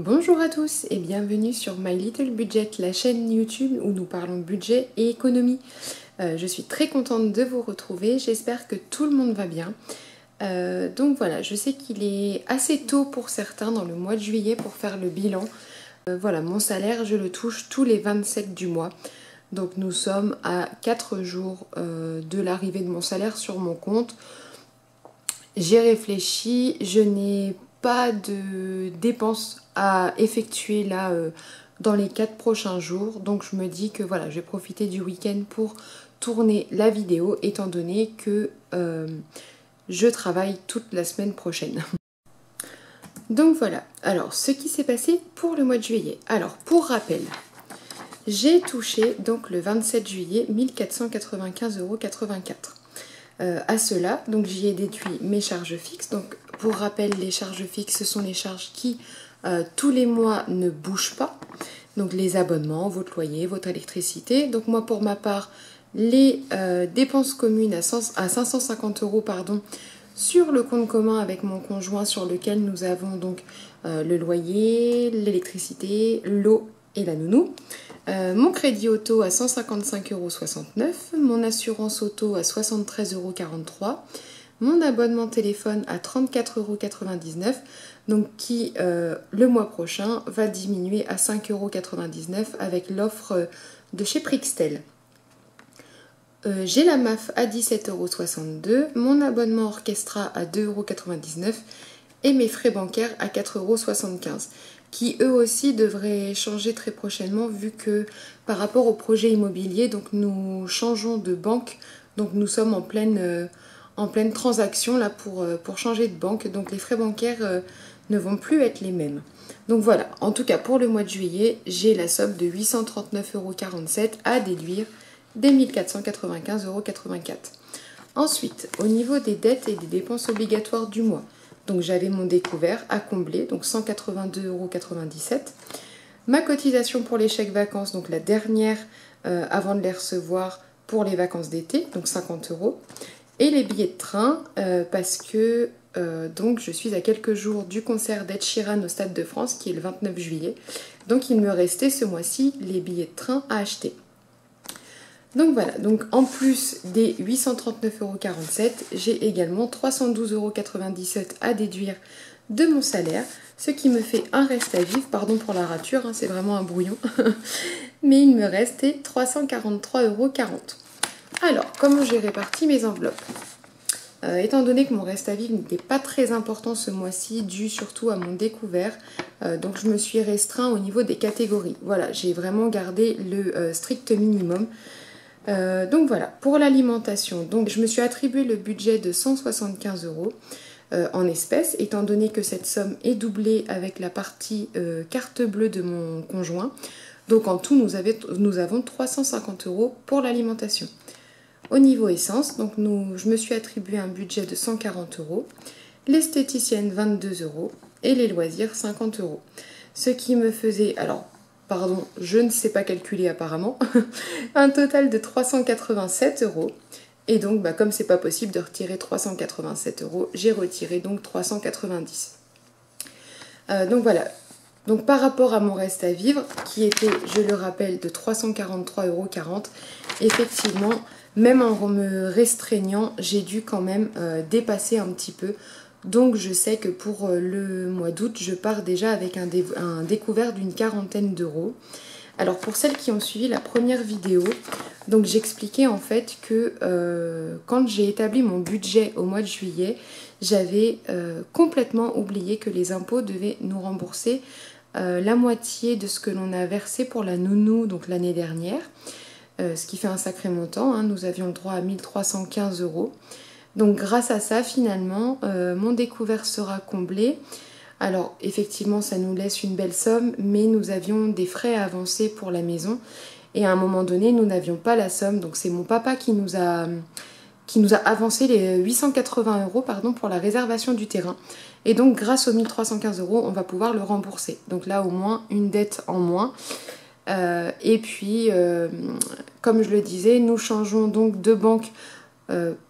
Bonjour à tous et bienvenue sur My Little Budget, la chaîne YouTube où nous parlons budget et économie. Je suis très contente de vous retrouver, j'espère que tout le monde va bien. Donc voilà, je sais qu'il est assez tôt pour certains dans le mois de juillet pour faire le bilan. Voilà, mon salaire, je le touche tous les 27 du mois. Donc nous sommes à 4 jours de l'arrivée de mon salaire sur mon compte. J'ai réfléchi, je n'ai pas de dépenses à effectuer là dans les 4 prochains jours. Donc je me dis que voilà, je vais profiter du week-end pour tourner la vidéo étant donné que je travaille toute la semaine prochaine. Donc voilà, alors ce qui s'est passé pour le mois de juillet. Alors pour rappel, j'ai touché donc le 27 juillet 1495,84 €. À cela, donc j'y ai déduit mes charges fixes. Donc pour rappel, les charges fixes, ce sont les charges qui tous les mois ne bougent pas. Donc les abonnements, votre loyer, votre électricité. Donc moi pour ma part, les dépenses communes à 550 € pardon, sur le compte commun avec mon conjoint sur lequel nous avons donc le loyer, l'électricité, l'eau et la nounou. Mon crédit auto à 155,69 €, mon assurance auto à 73,43 €, mon abonnement téléphone à 34,99 €, donc qui le mois prochain va diminuer à 5,99 € avec l'offre de chez Prixtel. J'ai la MAF à 17,62 €, mon abonnement Orchestra à 2,99 € et mes frais bancaires à 4,75 € qui eux aussi devraient changer très prochainement vu que par rapport au projet immobilier, donc nous changeons de banque, donc nous sommes en pleine transaction là pour changer de banque, donc les frais bancaires ne vont plus être les mêmes. Donc voilà, en tout cas pour le mois de juillet, j'ai la somme de 839,47 € à déduire des 1495,84 €. Ensuite, au niveau des dettes et des dépenses obligatoires du mois, donc j'avais mon découvert à combler, donc 182,97 €. Ma cotisation pour les chèques vacances, donc la dernière avant de les recevoir pour les vacances d'été, donc 50 €. Et les billets de train, parce que donc je suis à quelques jours du concert d'Ed Sheeran au Stade de France, qui est le 29 juillet. Donc il me restait ce mois-ci les billets de train à acheter. Donc voilà, donc en plus des 839,47 €, j'ai également 312,97 € à déduire de mon salaire, ce qui me fait un reste à vivre, pardon pour la rature, hein, c'est vraiment un brouillon, mais il me restait 343,40 €. Alors, comment j'ai réparti mes enveloppes ? Étant donné que mon reste à vivre n'était pas très important ce mois-ci, dû surtout à mon découvert, donc je me suis restreint au niveau des catégories. Voilà, j'ai vraiment gardé le strict minimum. Donc voilà, pour l'alimentation, donc je me suis attribué le budget de 175 € en espèces, étant donné que cette somme est doublée avec la partie carte bleue de mon conjoint. Donc en tout, nous avons 350 € pour l'alimentation. Au niveau essence, donc je me suis attribué un budget de 140 €, l'esthéticienne 22 € et les loisirs 50 €. Ce qui me faisait, alors pardon, je ne sais pas calculer apparemment, un total de 387 €. Et donc, comme c'est pas possible de retirer 387 €, j'ai retiré donc 390. Donc voilà. Donc par rapport à mon reste à vivre, qui était, je le rappelle, de 343,40 €, effectivement, même en me restreignant, j'ai dû quand même dépasser un petit peu. Donc je sais que pour le mois d'août, je pars déjà avec un découvert d'une quarantaine d'euros. Alors pour celles qui ont suivi la première vidéo, donc j'expliquais en fait que quand j'ai établi mon budget au mois de juillet, j'avais complètement oublié que les impôts devaient nous rembourser la moitié de ce que l'on a versé pour la nounou donc l'année dernière, ce qui fait un sacré montant, hein. Nous avions le droit à 1315 €. Donc grâce à ça, finalement, mon découvert sera comblé. Alors effectivement, ça nous laisse une belle somme, mais nous avions des frais à avancer pour la maison. Et à un moment donné, nous n'avions pas la somme. Donc c'est mon papa qui nous a avancé les 880 € pardon, pour la réservation du terrain. Et donc grâce aux 1315 €, on va pouvoir le rembourser. Donc là, au moins, une dette en moins. Et puis, comme je le disais, nous changeons donc de banque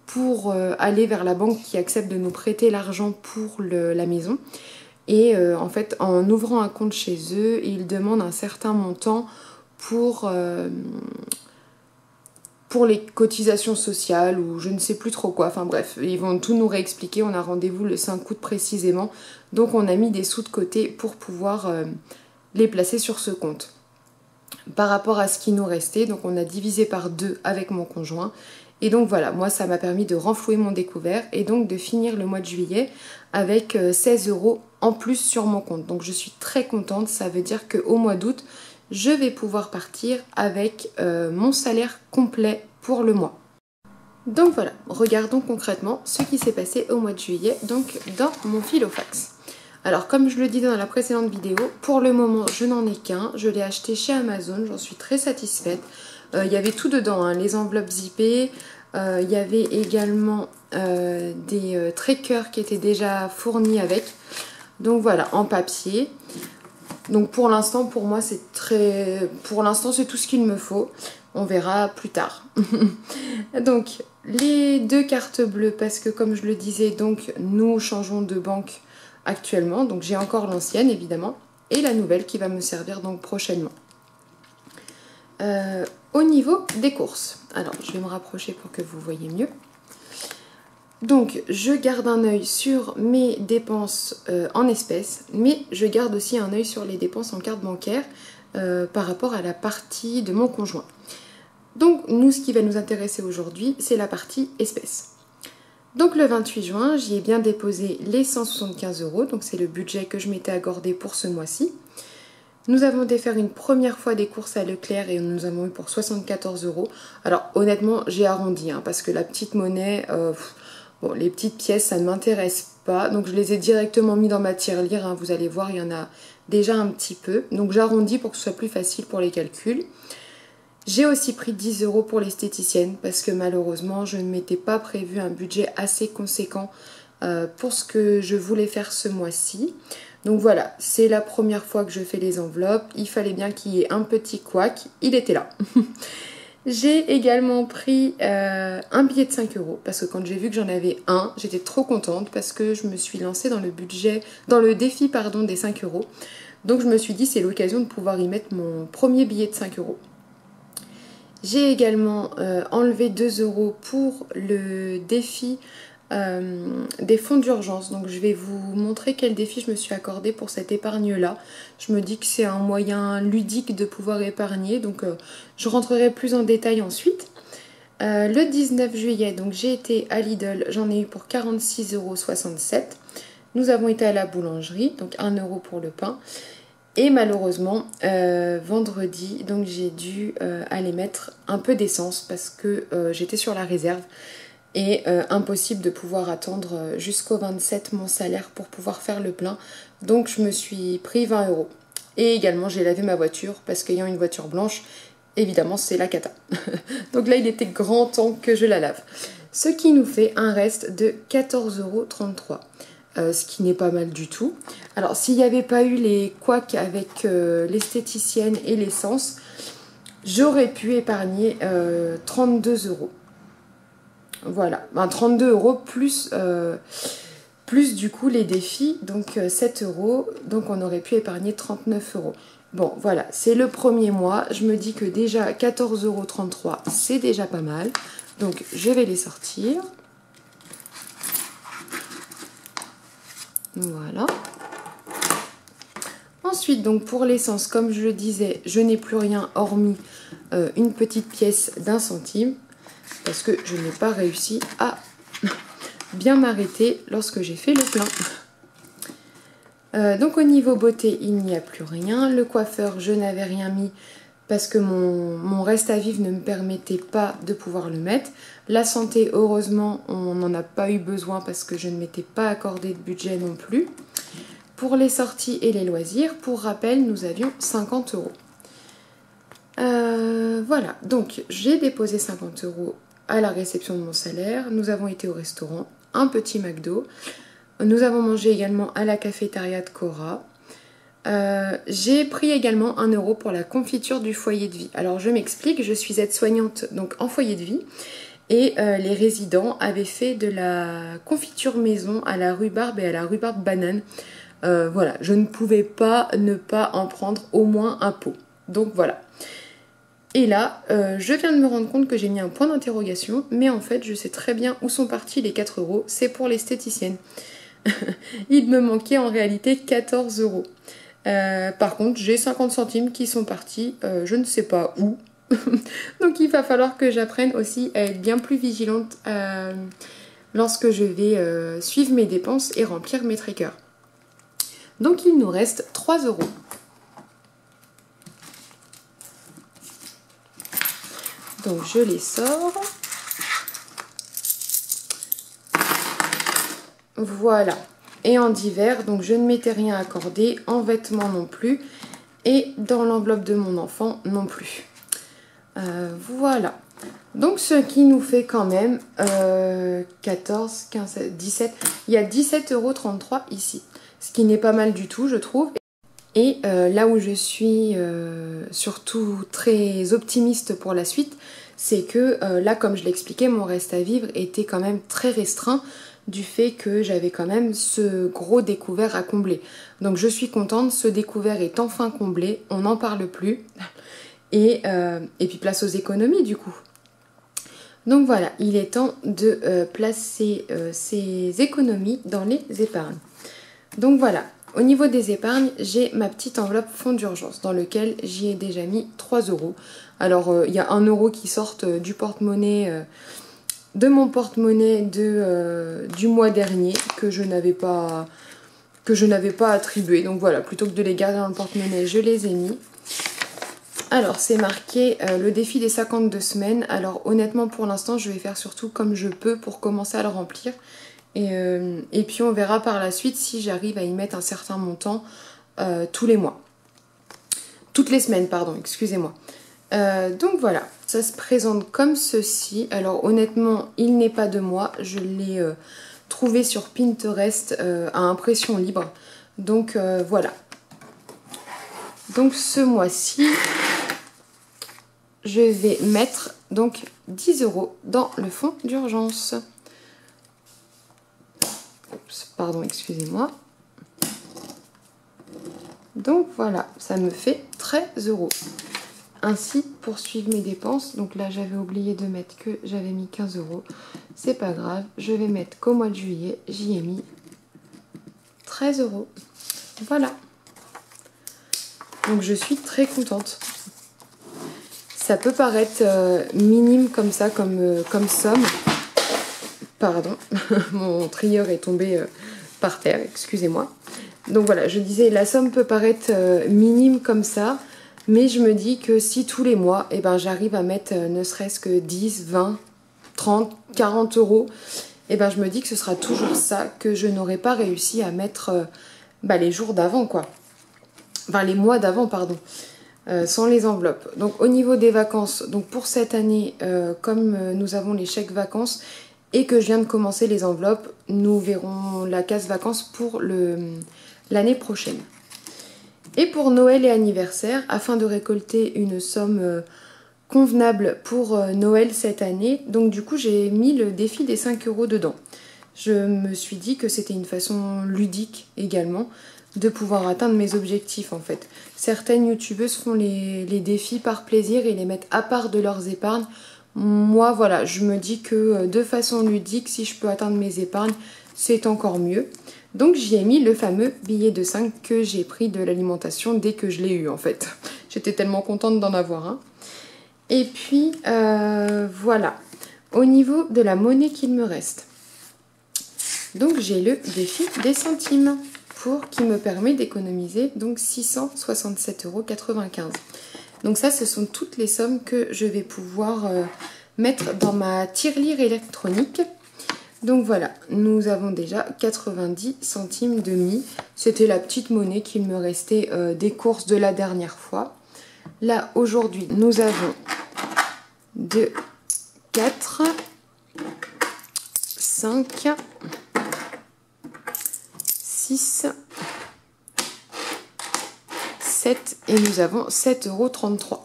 pour aller vers la banque qui accepte de nous prêter l'argent pour la maison. Et en fait, en ouvrant un compte chez eux, ils demandent un certain montant pour les cotisations sociales ou je ne sais plus trop quoi. Enfin bref, ils vont tout nous réexpliquer. On a rendez-vous le 5 août précisément. Donc on a mis des sous de côté pour pouvoir les placer sur ce compte. Par rapport à ce qui nous restait, donc on a divisé par 2 avec mon conjoint. Et donc voilà, moi ça m'a permis de renflouer mon découvert et donc de finir le mois de juillet avec 16 € en plus sur mon compte. Donc je suis très contente, ça veut dire qu'au mois d'août, je vais pouvoir partir avec mon salaire complet pour le mois. Donc voilà, regardons concrètement ce qui s'est passé au mois de juillet, donc dans mon Filofax. Alors comme je le disais dans la précédente vidéo, pour le moment je n'en ai qu'un, je l'ai acheté chez Amazon, j'en suis très satisfaite. Il y avait tout dedans, hein, les enveloppes zippées, il y avait également des trackers qui étaient déjà fournis avec. Donc voilà, en papier. Donc pour l'instant, pour moi, c'est tout ce qu'il me faut. On verra plus tard. Donc les 2 cartes bleues, parce que comme je le disais, donc nous changeons de banque actuellement. Donc j'ai encore l'ancienne évidemment et la nouvelle qui va me servir donc prochainement. Au niveau des courses, alors je vais me rapprocher pour que vous voyez mieux. Donc je garde un œil sur mes dépenses en espèces, mais je garde aussi un œil sur les dépenses en carte bancaire par rapport à la partie de mon conjoint. Donc nous, ce qui va nous intéresser aujourd'hui, c'est la partie espèces. Donc le 28 juin, j'y ai bien déposé les 175 €, donc c'est le budget que je m'étais accordé pour ce mois-ci. Nous avons été faire une première fois des courses à Leclerc et nous avons eu pour 74 €. Alors honnêtement, j'ai arrondi, hein, parce que la petite monnaie, bon, les petites pièces, ça ne m'intéresse pas. Donc je les ai directement mis dans ma tirelire, hein, vous allez voir, il y en a déjà un petit peu. Donc j'arrondis pour que ce soit plus facile pour les calculs. J'ai aussi pris 10 € pour l'esthéticienne parce que malheureusement, je ne m'étais pas prévu un budget assez conséquent pour ce que je voulais faire ce mois-ci. Donc voilà, c'est la première fois que je fais les enveloppes. Il fallait bien qu'il y ait un petit couac. Il était là. J'ai également pris un billet de 5 € parce que quand j'ai vu que j'en avais un, j'étais trop contente parce que je me suis lancée dans le défi des 5 €. Donc je me suis dit c'est l'occasion de pouvoir y mettre mon premier billet de 5 €. J'ai également enlevé 2 € pour le défi des fonds d'urgence. Donc je vais vous montrer quel défi je me suis accordé pour cette épargne là. Je me dis que c'est un moyen ludique de pouvoir épargner, donc je rentrerai plus en détail ensuite. Le 19 juillet, donc j'ai été à Lidl, j'en ai eu pour 46,67 €. Nous avons été à la boulangerie, donc 1 € pour le pain. Et malheureusement, vendredi, donc j'ai dû aller mettre un peu d'essence parce que j'étais sur la réserve. Et impossible de pouvoir attendre jusqu'au 27 mon salaire pour pouvoir faire le plein. Donc je me suis pris 20 €. Et également j'ai lavé ma voiture parce qu'ayant une voiture blanche, évidemment c'est la cata. Donc là il était grand temps que je la lave. Ce qui nous fait un reste de 14,33 €. Ce qui n'est pas mal du tout. Alors s'il n'y avait pas eu les couacs avec l'esthéticienne et l'essence, j'aurais pu épargner 32 €. Voilà, 32 € plus du coup les défis, donc 7 €, donc on aurait pu épargner 39 €. Bon voilà, c'est le premier mois, je me dis que déjà 14,33 € c'est déjà pas mal, donc je vais les sortir. Voilà. Ensuite, donc pour l'essence, comme je le disais, je n'ai plus rien hormis une petite pièce d'1 centime. Parce que je n'ai pas réussi à bien m'arrêter lorsque j'ai fait le plein. Donc au niveau beauté, il n'y a plus rien. Le coiffeur, je n'avais rien mis parce que mon reste à vivre ne me permettait pas de pouvoir le mettre. La santé, heureusement, on n'en a pas eu besoin parce que je ne m'étais pas accordé de budget non plus. Pour les sorties et les loisirs, pour rappel, nous avions 50 €. Voilà, donc j'ai déposé 50 € à la réception de mon salaire. Nous avons été au restaurant, un petit McDo. Nous avons mangé également à la cafétéria de Cora. J'ai pris également 1 € pour la confiture du foyer de vie. Alors je m'explique, je suis aide-soignante donc en foyer de vie et les résidents avaient fait de la confiture maison à la rhubarbe et à la rhubarbe banane Voilà, je ne pouvais pas ne pas en prendre au moins un pot. Donc voilà. Et là, je viens de me rendre compte que j'ai mis un point d'interrogation, mais en fait, je sais très bien où sont partis les 4 euros. C'est pour l'esthéticienne. Il me manquait en réalité 14 euros. Par contre, j'ai 50 centimes qui sont partis, je ne sais pas où. Donc il va falloir que j'apprenne aussi à être bien plus vigilante lorsque je vais suivre mes dépenses et remplir mes trackers. Donc il nous reste 3 euros. Donc je les sors. Voilà. Et en divers, donc je ne m'étais rien accordé, en vêtements non plus, et dans l'enveloppe de mon enfant non plus. Voilà. Donc ce qui nous fait quand même 14, 15, 17. Il y a 17,33 € ici. Ce qui n'est pas mal du tout, je trouve. Et là où je suis surtout très optimiste pour la suite, c'est que là, comme je l'expliquais, mon reste à vivre était quand même très restreint du fait que j'avais quand même ce gros découvert à combler. Donc je suis contente, ce découvert est enfin comblé, on n'en parle plus. Et puis place aux économies du coup. Donc voilà, il est temps de placer ces économies dans les épargnes. Donc voilà, au niveau des épargnes, j'ai ma petite enveloppe fonds d'urgence dans lequel j'y ai déjà mis 3 euros. Alors il y a 1 euro qui sortent du porte-monnaie, de mon porte-monnaie du mois dernier que je n'avais pas attribué. Donc voilà, plutôt que de les garder dans le porte-monnaie, je les ai mis. Alors c'est marqué le défi des 52 semaines. Alors honnêtement pour l'instant je vais faire surtout comme je peux pour commencer à le remplir. Et puis on verra par la suite si j'arrive à y mettre un certain montant tous les mois. Toutes les semaines, pardon, excusez-moi. Donc voilà, ça se présente comme ceci. Alors honnêtement, il n'est pas de moi. Je l'ai trouvé sur Pinterest à impression libre. Donc voilà. Donc ce mois-ci, je vais mettre donc 10 euros dans le fonds d'urgence. Pardon, excusez-moi. Donc voilà, ça me fait 13 euros. Ainsi, pour suivre mes dépenses, donc là j'avais oublié de mettre que j'avais mis 15 euros. C'est pas grave, je vais mettre qu'au mois de juillet, j'y ai mis 13 euros. Voilà. Donc je suis très contente. Ça peut paraître minime comme ça, comme somme. Pardon, mon trieur est tombé par terre, excusez-moi. Donc voilà, je disais, la somme peut paraître minime comme ça, mais je me dis que si tous les mois, eh ben, j'arrive à mettre ne serait-ce que 10, 20, 30, 40 euros, eh ben, je me dis que ce sera toujours ça que je n'aurais pas réussi à mettre les jours d'avant, quoi. Enfin, les mois d'avant, pardon. Sans les enveloppes. Donc au niveau des vacances, donc pour cette année, comme nous avons les chèques vacances et que je viens de commencer les enveloppes, nous verrons la case vacances pour l'année prochaine. Et pour Noël et anniversaire, afin de récolter une somme convenable pour Noël cette année, donc du coup j'ai mis le défi des 5 euros dedans. Je me suis dit que c'était une façon ludique également de pouvoir atteindre mes objectifs en fait. Certaines youtubeuses font les défis par plaisir et les mettent à part de leurs épargnes. Moi voilà, je me dis que de façon ludique, si je peux atteindre mes épargnes, c'est encore mieux. Donc j'y ai mis le fameux billet de 5 que j'ai pris de l'alimentation dès que je l'ai eu en fait. J'étais tellement contente d'en avoir un. Et puis voilà, au niveau de la monnaie qu'il me reste. Donc j'ai le défi des centimes qui me permet d'économiser donc 667,95 €. Donc ça, ce sont toutes les sommes que je vais pouvoir mettre dans ma tirelire électronique. Donc voilà, nous avons déjà 90 centimes de mie. C'était la petite monnaie qu'il me restait des courses de la dernière fois. Là, aujourd'hui, nous avons 2, 4, 5, 6, 7 et nous avons 7,33 €.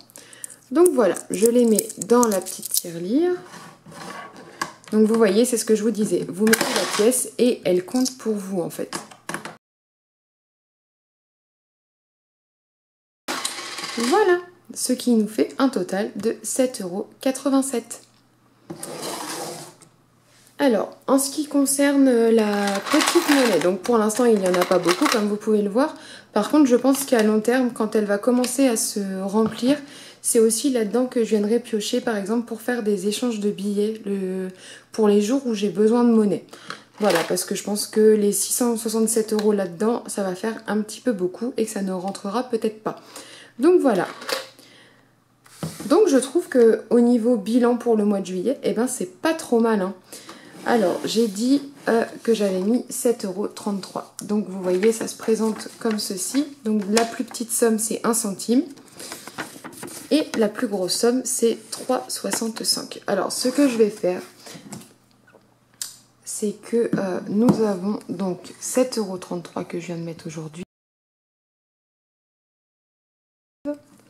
Donc voilà, je les mets dans la petite tirelire. Donc vous voyez, c'est ce que je vous disais. Vous mettez la pièce et elle compte pour vous en fait. Voilà, ce qui nous fait un total de 7,87 €. Alors, en ce qui concerne la petite monnaie, donc pour l'instant il n'y en a pas beaucoup comme vous pouvez le voir. Par contre, je pense qu'à long terme, quand elle va commencer à se remplir, c'est aussi là-dedans que je viendrai piocher, par exemple, pour faire des échanges de billets pour les jours où j'ai besoin de monnaie. Voilà, parce que je pense que les 667 € là-dedans, ça va faire un petit peu beaucoup et que ça ne rentrera peut-être pas. Donc voilà. Donc je trouve qu'au niveau bilan pour le mois de juillet, eh ben c'est pas trop mal, hein. Alors, j'ai dit que j'avais mis 7,33 €. Donc, vous voyez, ça se présente comme ceci. Donc, la plus petite somme, c'est 1 centime. Et la plus grosse somme, c'est 3,65 €. Alors, ce que je vais faire, c'est que nous avons donc 7,33 € que je viens de mettre aujourd'hui.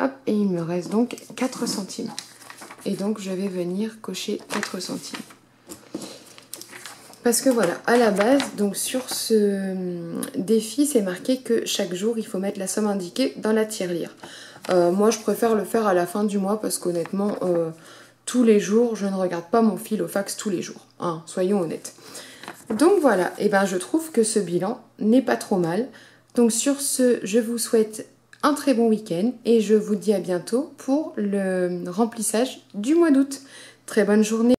Hop, et il me reste donc 4 centimes. Et donc, je vais venir cocher 4 centimes. Parce que voilà, à la base, donc sur ce défi, c'est marqué que chaque jour, il faut mettre la somme indiquée dans la tirelire. Moi, je préfère le faire à la fin du mois parce qu'honnêtement, tous les jours, je ne regarde pas mon fil au fax tous les jours. Hein, soyons honnêtes. Donc voilà, et ben je trouve que ce bilan n'est pas trop mal. Donc sur ce, je vous souhaite un très bon week-end et je vous dis à bientôt pour le remplissage du mois d'août. Très bonne journée.